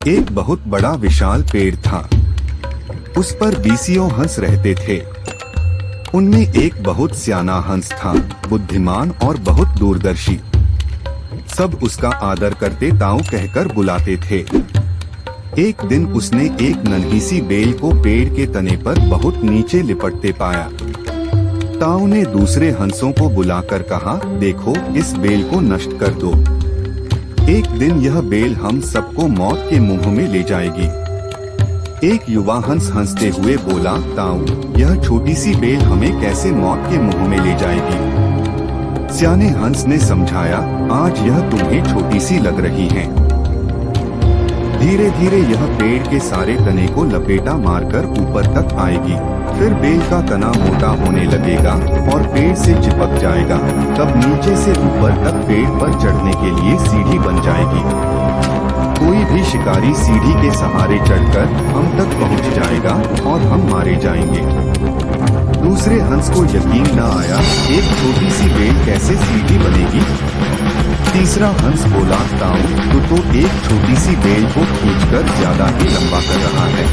एक बहुत बड़ा विशाल पेड़ था। उस पर बीसियों हंस रहते थे। उनमें एक बहुत सियाना हंस था, बुद्धिमान और बहुत दूरदर्शी। सब उसका आदर करते ताऊ कहकर बुलाते थे। एक दिन उसने एक नन्ही सी बेल को पेड़ के तने पर बहुत नीचे लिपटते पाया। ताऊ ने दूसरे हंसों को बुलाकर कहा, देखो इस बेल को नष्ट कर दो। एक दिन यह बेल हम सबको मौत के मुंह में ले जाएगी। एक युवा हंस हंसते हुए बोला, ताऊ यह छोटी सी बेल हमें कैसे मौत के मुंह में ले जाएगी। सियाने हंस ने समझाया, आज यह तुम्हें छोटी सी लग रही है। धीरे धीरे यह पेड़ के सारे तने को लपेटा मारकर ऊपर तक आएगी। फिर बेल का तना मोटा होने लगेगा और पेड़ से चिपक जाएगा। तब नीचे से ऊपर तक पेड़ पर चढ़ने के लिए सीढ़ी बन जाएगी। कोई भी शिकारी सीढ़ी के सहारे चढ़कर हम तक पहुंच जाएगा और हम मारे जाएंगे। दूसरे हंस को यकीन न आया, एक छोटी सी बेल कैसे सीढ़ी बनेगी। तीसरा हंस बोला, ताऊ तो एक छोटी सी बेल को खींचकर ज्यादा ही लंबा कर रहा है।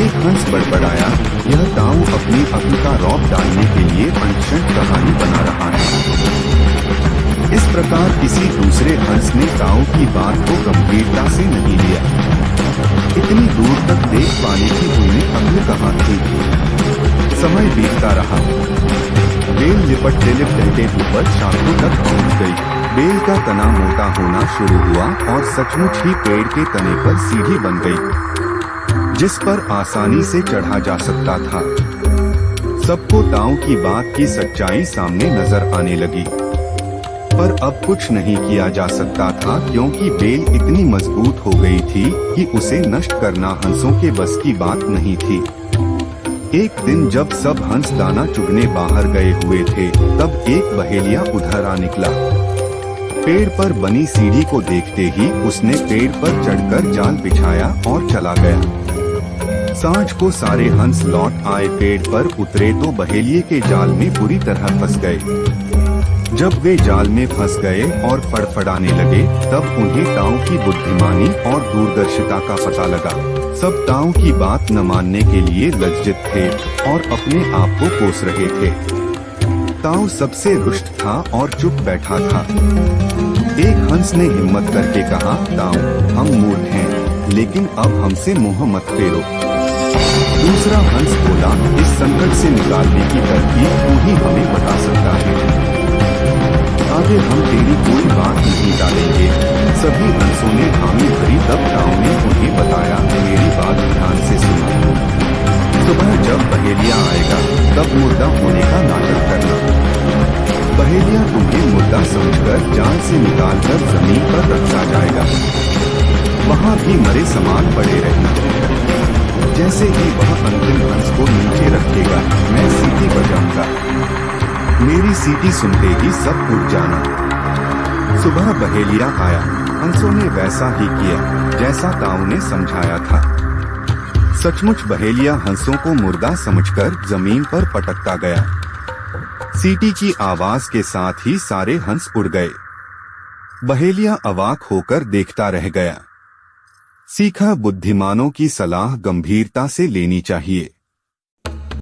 एक हंस बड़बड़ाया, यह ताऊ अपनी अक्ल का रौब डालने के लिए अनशन कहानी बना रहा है। इस प्रकार किसी दूसरे हंस ने ताऊ की बात को गंभीरता से नहीं लिया। इतनी दूर तक देख पाने की उन्हें अक्ल कहाँ थी। समय बीतता रहा। बेल लिपटते लिपटते ऊपर शाखों तक पहुँच गई। बेल का तना मोटा होना शुरू हुआ और सचमुच ही पेड़ के तने पर सीढ़ी बन गई, जिस पर आसानी से चढ़ा जा सकता था। सबको ताऊ की बात की सच्चाई सामने नजर आने लगी, पर अब कुछ नहीं किया जा सकता था क्योंकि बेल इतनी मजबूत हो गई थी कि उसे नष्ट करना हंसों के बस की बात नहीं थी। एक दिन जब सब हंस दाना चुगने बाहर गए हुए थे, तब एक बहेलिया उधर आ निकला। पेड़ पर बनी सीढ़ी को देखते ही उसने पेड़ पर चढ़कर जाल बिछाया और चला गया। सांझ को सारे हंस लौट आए। पेड़ पर उतरे तो बहेलिये के जाल में बुरी तरह फंस गए। जब वे जाल में फंस गए और फड़फड़ाने लगे, तब उन्हें ताऊ की बुद्धिमानी और दूरदर्शिता का पता लगा। सब ताऊ की बात न मानने के लिए लज्जित थे और अपने आप को कोस रहे थे। ताऊ सबसे रुष्ट था और चुप बैठा था। एक हंस ने हिम्मत करके कहा, ताऊ हम मूर्ख हैं, लेकिन अब हमसे मुंह मत फेरो। दूसरा हंस बोला, इस संकट से निकालने की तरकीब तू ही हमें बता सकता है। आगे हम तेरी कोई बात नहीं डालेंगे। सभी हंसों ने हामी भरी। तब ताऊ ने उन्हें बताया, मेरी बात ध्यान से सुनो। सुबह जब बहेलिया आएगा तब मुर्दा होने का नाटक करना। बहेलिया तुम्हें मुर्दा समझकर जाल से निकालकर जमीन पर रखा जाएगा। वहाँ भी मरे समान पड़े रहना। जैसे ही वह अंतिम हंस को नीचे रखेगा, मैं सीटी बजाऊंगा। मेरी सीटी सुनते ही सब उठ जाना। सुबह बहेलिया आया। हंसों ने वैसा ही किया जैसा ताऊ ने समझाया था। सचमुच बहेलिया हंसों को मुर्दा समझकर जमीन पर पटकता गया। सीटी की आवाज के साथ ही सारे हंस उड़ गए। बहेलिया अवाक होकर देखता रह गया। सीखा, बुद्धिमानों की सलाह गंभीरता से लेनी चाहिए।